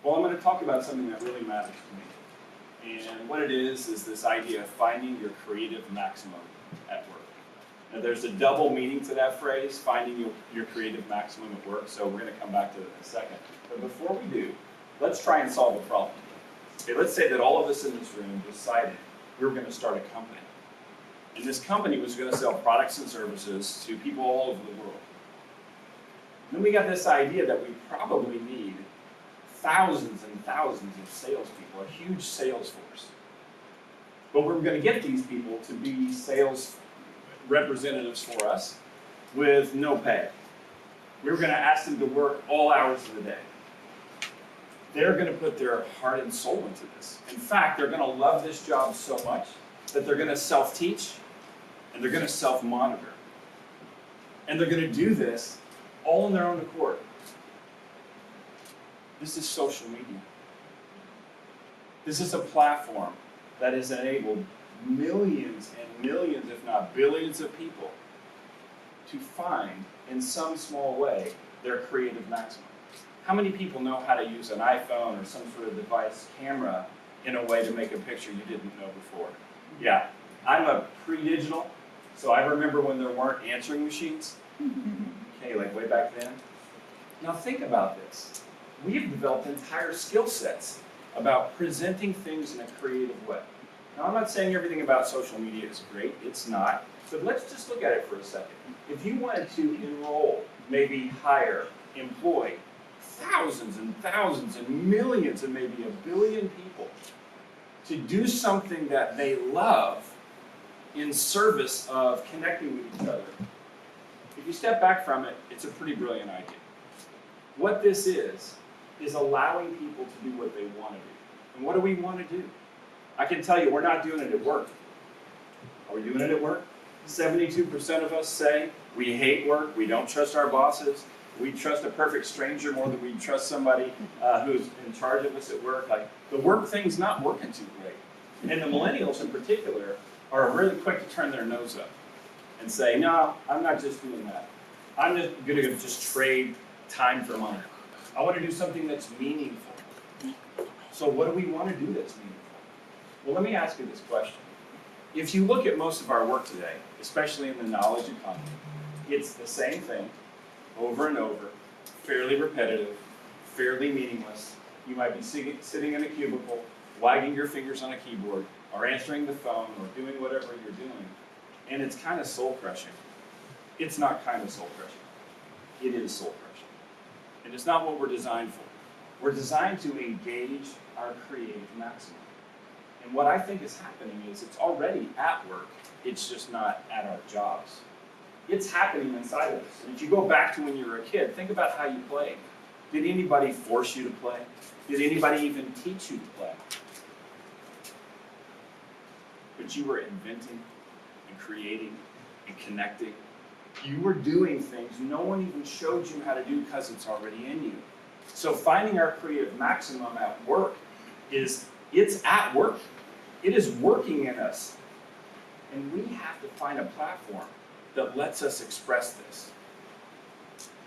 Well, I'm going to talk about something that really matters to me. And what it is this idea of finding your creative maximum at work. Now, there's a double meaning to that phrase, finding your creative maximum at work, so we're going to come back to it in a second. But before we do, let's try and solve a problem. Okay, let's say that all of us in this room decided we were going to start a company. And this company was going to sell products and services to people all over the world. And then we got this idea that we probably need thousands and thousands of salespeople, a huge sales force. But we're going to get these people to be sales representatives for us with no pay. We were going to ask them to work all hours of the day. They're going to put their heart and soul into this. In fact, they're going to love this job so much that they're going to self-teach and they're going to self-monitor. And they're going to do this all on their own accord. This is social media. This is a platform that has enabled millions and millions, if not billions of people to find, in some small way, their creative maximum. How many people know how to use an iPhone or some sort of device camera in a way to make a picture you didn't know before? Yeah, I'm a pre-digital, so I remember when there weren't answering machines. Okay, like way back then. Now think about this. We've developed entire skill sets about presenting things in a creative way. Now I'm not saying everything about social media is great, it's not, but let's just look at it for a second. If you wanted to enroll, maybe hire, employ thousands and thousands and millions and maybe a billion people to do something that they love in service of connecting with each other, if you step back from it, it's a pretty brilliant idea. What this is allowing people to do what they want to do. And what do we want to do? I can tell you, we're not doing it at work. Are we doing it at work? 72% of us say we hate work, we don't trust our bosses, we trust a perfect stranger more than we trust somebody who's in charge of us at work. Like, the work thing's not working too great. And the millennials in particular are really quick to turn their nose up and say, no, I'm not just doing that. I'm just going to just trade time for money. I want to do something that's meaningful. So what do we want to do that's meaningful? Well, let me ask you this question. If you look at most of our work today, especially in the knowledge economy, it's the same thing over and over, fairly repetitive, fairly meaningless. You might be sitting in a cubicle, wagging your fingers on a keyboard, or answering the phone, or doing whatever you're doing. And it's kind of soul-crushing. It's not kind of soul-crushing. It is soul-crushing. And it's not what we're designed for. We're designed to engage our creative maximum. And what I think is happening is it's already at work, it's just not at our jobs. It's happening inside of us. And if you go back to when you were a kid, think about how you played. Did anybody force you to play? Did anybody even teach you to play? But you were inventing and creating and connecting. You were doing things no one even showed you how to do because it's already in you. So finding our creative maximum at work it's at work. It is working in us. And we have to find a platform that lets us express this.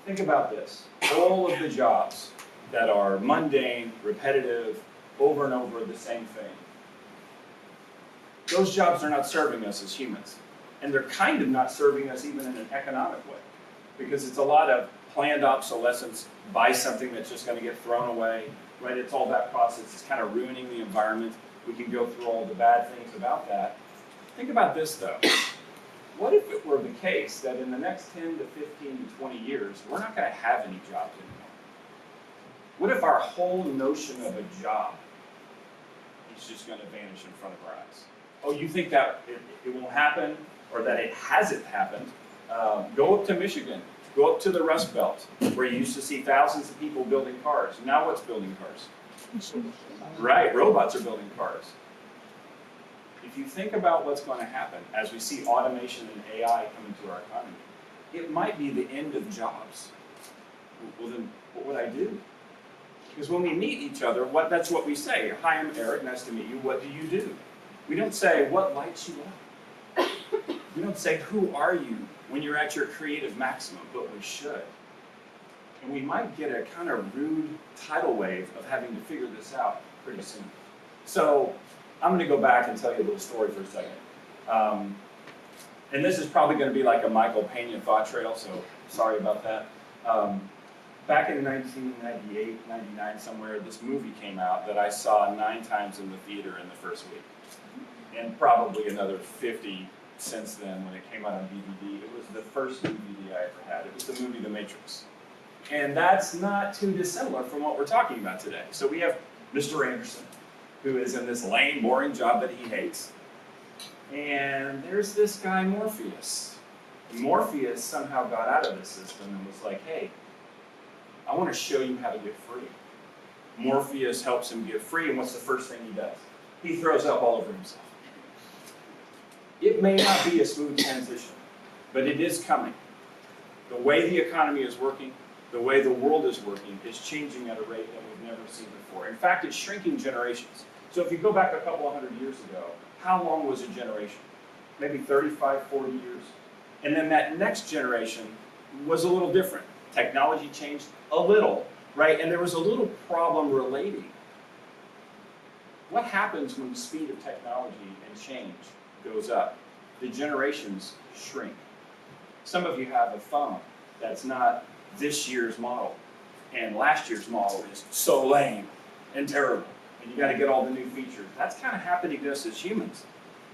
Think about this. All of the jobs that are mundane, repetitive, over and over the same thing. Those jobs are not serving us as humans. And they're kind of not serving us even in an economic way. Because it's a lot of planned obsolescence, buy something that's just going to get thrown away, right? It's all that process. It's kind of ruining the environment. We can go through all the bad things about that. Think about this, though. What if it were the case that in the next 10 to 15 to 20 years, we're not going to have any jobs anymore? What if our whole notion of a job is just going to vanish in front of our eyes? Oh, you think that it won't happen, or that it hasn't happened? Go up to Michigan. Go up to the Rust Belt, where you used to see thousands of people building cars. Now what's building cars? Right, robots are building cars. If you think about what's going to happen as we see automation and AI come into our economy, it might be the end of jobs. Well then, what would I do? Because when we meet each other, that's what we say. Hi, I'm Eric, nice to meet you. What do you do? We don't say, what lights you up? We don't say, who are you when you're at your creative maximum, but we should. And we might get a kind of rude tidal wave of having to figure this out pretty soon. So I'm going to go back and tell you a little story for a second. And this is probably going to be like a Michael Pena thought trail, so sorry about that. Back in 1998, 99 somewhere, this movie came out that I saw 9 times in the theater in the first week. And probably another 50 since then when it came out on DVD. It was the first DVD I ever had. It was the movie The Matrix. And that's not too dissimilar from what we're talking about today. So we have Mr. Anderson, who is in this lame, boring job that he hates. And there's this guy, Morpheus. Morpheus somehow got out of the system and was like, hey, I want to show you how to get free. Morpheus helps him get free, and what's the first thing he does? He throws up all over himself. It may not be a smooth transition, but it is coming. The way the economy is working, the way the world is working, is changing at a rate that we've never seen before. In fact, it's shrinking generations. So if you go back a couple of hundred years ago, how long was a generation? Maybe 35, 40 years. And then that next generation was a little different. Technology changed a little, right? And there was a little problem relating. What happens when the speed of technology and change goes up? The generations shrink. Some of you have a phone that's not this year's model, and last year's model is so lame and terrible, and you got to get all the new features. That's kind of happening to us as humans.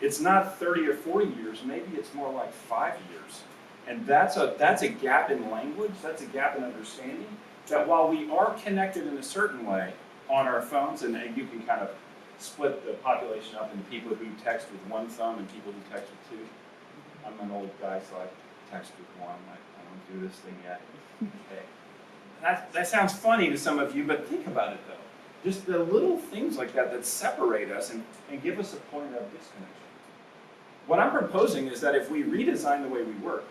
It's not 30 or 40 years, maybe it's more like 5 years. And that's a gap in language, that's a gap in understanding, that while we are connected in a certain way on our phones, and you can kind of split the population up into people who text with one thumb and people who text with two. I'm an old guy, so I text with one. I don't do this thing yet. Okay. That sounds funny to some of you, but think about it though. Just the little things like that separate us and give us a point of disconnection. What I'm proposing is that if we redesign the way we work,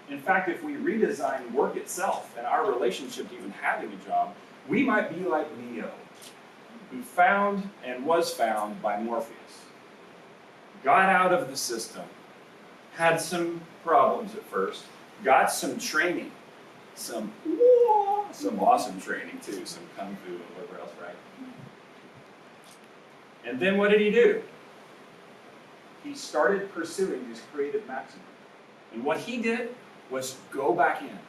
in fact, if we redesign work itself and our relationship to even having a job, we might be like Neo, who found and was found by Morpheus. Got out of the system, had some problems at first, got some training, some awesome training too, some kung fu and whatever else, right? And then what did he do? He started pursuing his creative maximum. And what he did was go back in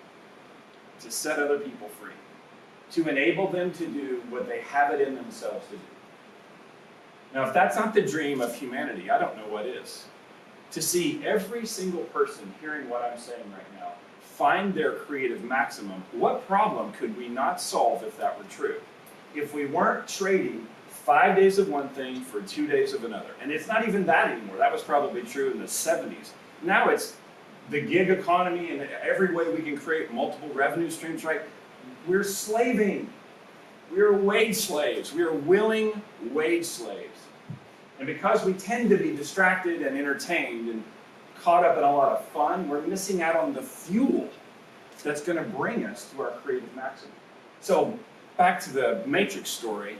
to set other people free, to enable them to do what they have it in themselves to do. Now, if that's not the dream of humanity, I don't know what is. To see every single person hearing what I'm saying right now find their creative maximum, what problem could we not solve if that were true? If we weren't trading 5 days of one thing for 2 days of another. And it's not even that anymore. That was probably true in the 70s. Now it's the gig economy and every way we can create multiple revenue streams, right? We're slaving. We're wage slaves. We are willing wage slaves. And because we tend to be distracted and entertained and caught up in a lot of fun, we're missing out on the fuel that's going to bring us to our creative maximum. So back to the Matrix story,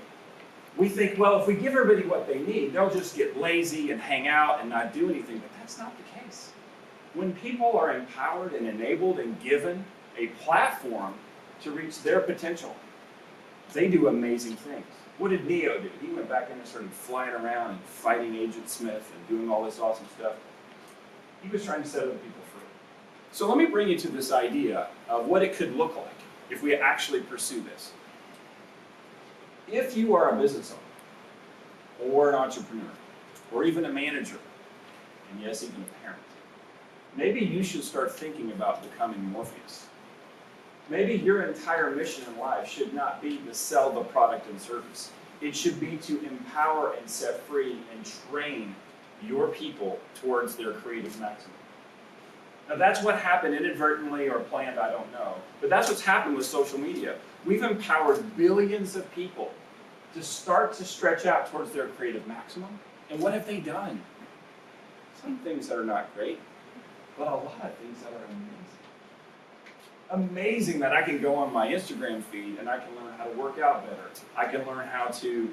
we think, well, if we give everybody what they need, they'll just get lazy and hang out and not do anything, but that's not the case. When people are empowered and enabled and given a platform to reach their potential, they do amazing things. What did Neo do? He went back in and started flying around and fighting Agent Smith and doing all this awesome stuff. He was trying to set other people free. So let me bring you to this idea of what it could look like if we actually pursue this. If you are a business owner, or an entrepreneur, or even a manager, and yes, even a parent, maybe you should start thinking about becoming Morpheus. Maybe your entire mission in life should not be to sell the product and service. It should be to empower and set free and train your people towards their creative maximum. Now that's what happened inadvertently or planned, I don't know. But that's what's happened with social media. We've empowered billions of people to start to stretch out towards their creative maximum. And what have they done? Some things that are not great, but a lot of things that are amazing. Amazing that I can go on my Instagram feed and I can learn how to work out better. I can learn how to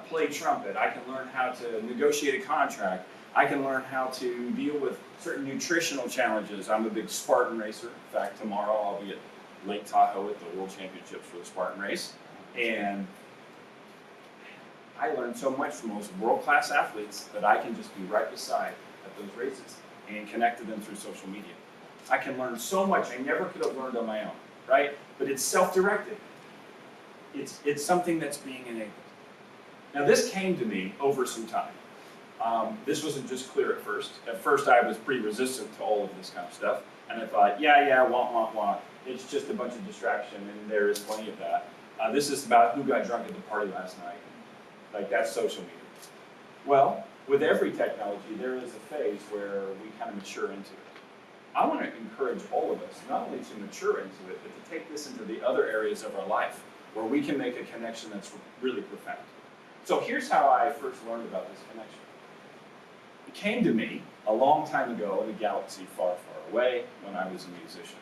play trumpet. I can learn how to negotiate a contract. I can learn how to deal with certain nutritional challenges. I'm a big Spartan racer. In fact, tomorrow I'll be at Lake Tahoe at the World Championships for the Spartan race. And I learned so much from those world-class athletes that I can just be right beside at those races and connect to them through social media. I can learn so much I never could have learned on my own, right? But it's self-directed. It's something that's being enabled. Now this came to me over some time. This wasn't just clear at first. At first I was pretty resistant to all of this kind of stuff. And I thought, yeah, want. It's just a bunch of distraction, and there is plenty of that. This is about who got drunk at the party last night. Like, that's social media. Well, with every technology, there is a phase where we kind of mature into it. I want to encourage all of us, not only to mature into it, but to take this into the other areas of our life, where we can make a connection that's really profound. So here's how I first learned about this connection. It came to me a long time ago in a galaxy far, far away when I was a musician.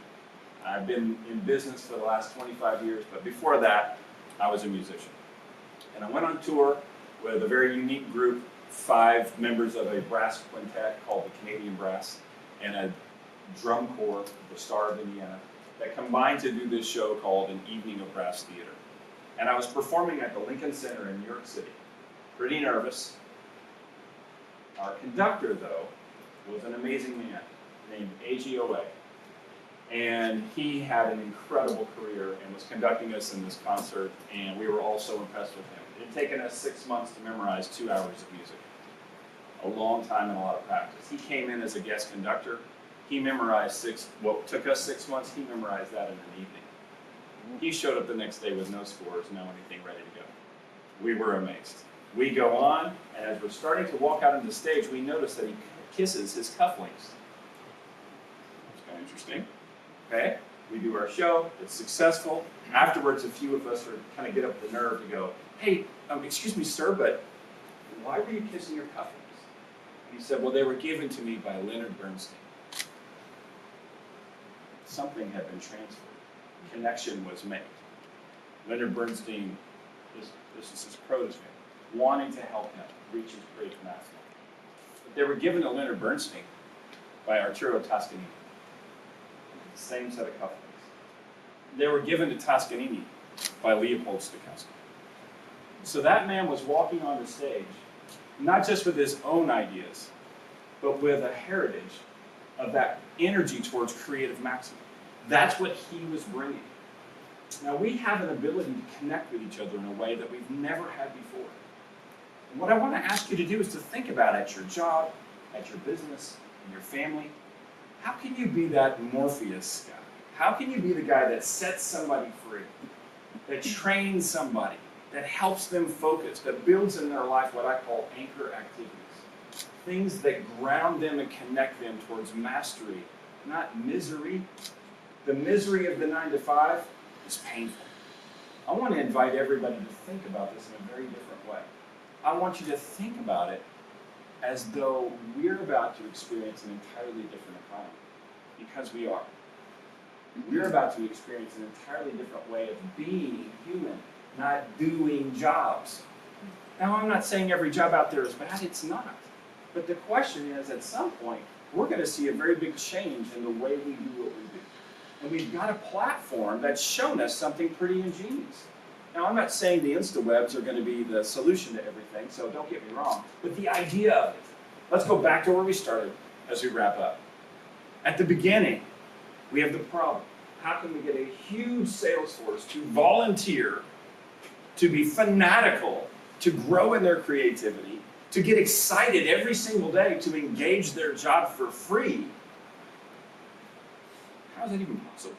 I've been in business for the last 25 years, but before that, I was a musician. And I went on tour with a very unique group, 5 members of a brass quintet called the Canadian Brass, and a drum corps, the Star of Indiana, that combined to do this show called An Evening of Brass Theater. And I was performing at the Lincoln Center in New York City. Pretty nervous. Our conductor, though, was an amazing man named A.G. Owe. And he had an incredible career and was conducting us in this concert, and we were all so impressed with him. It had taken us 6 months to memorize 2 hours of music. A long time and a lot of practice. He came in as a guest conductor. He memorized what took us 6 months, he memorized that in an evening. He showed up the next day with no scores, no anything, ready to go. We were amazed. We go on, and as we're starting to walk out on the stage, we notice that he kisses his cufflinks. It's kind of interesting. Okay, we do our show, it's successful. Afterwards, a few of us kind of get up the nerve to go, hey, excuse me, sir, but why were you kissing your cufflinks? He said, well, they were given to me by Leonard Bernstein. Something had been transferred. Connection was made. Leonard Bernstein, this is his protege, wanting to help him reach his great master. But they were given to Leonard Bernstein by Arturo Toscanini. Same set of cufflinks. They were given to Toscanini by Leopold Stokowski. So that man was walking on the stage, not just with his own ideas, but with a heritage of that energy towards creative maximum. That's what he was bringing. Now we have an ability to connect with each other in a way that we've never had before. And what I want to ask you to do is to think about at your job, at your business, in your family. How can you be that Morpheus guy? How can you be the guy that sets somebody free, that trains somebody, that helps them focus, that builds in their life what I call anchor activities? Things that ground them and connect them towards mastery, not misery. The misery of the 9 to 5 is painful. I want to invite everybody to think about this in a very different way. I want you to think about it as though we're about to experience an entirely different economy, because we are. We're about to experience an entirely different way of being human, not doing jobs. Now, I'm not saying every job out there is bad, it's not. But the question is, at some point, we're going to see a very big change in the way we do what we do. And we've got a platform that's shown us something pretty ingenious. Now, I'm not saying the InstaWebs are going to be the solution to everything, so don't get me wrong. But the idea of it. Let's go back to where we started as we wrap up. At the beginning, we have the problem. How can we get a huge sales force to volunteer, to be fanatical, to grow in their creativity, to get excited every single day to engage their job for free? How is that even possible?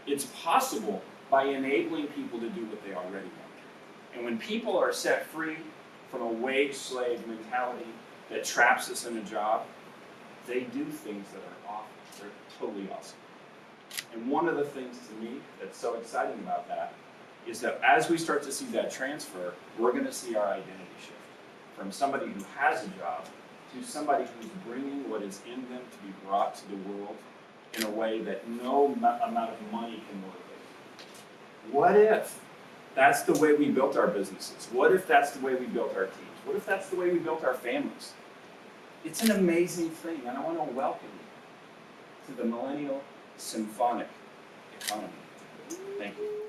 It's possible by enabling people to do what they already want. And when people are set free from a wage slave mentality that traps us in a job, they do things that are awesome. They're totally awesome. And one of the things to me that's so exciting about that is that as we start to see that transfer, we're going to see our identity shift from somebody who has a job to somebody who's bringing what is in them to be brought to the world in a way that no amount of money can motivate. What if that's the way we built our businesses? What if that's the way we built our teams? What if that's the way we built our families? It's an amazing thing, and I want to welcome you to the Millennial Symphonic economy. Thank you.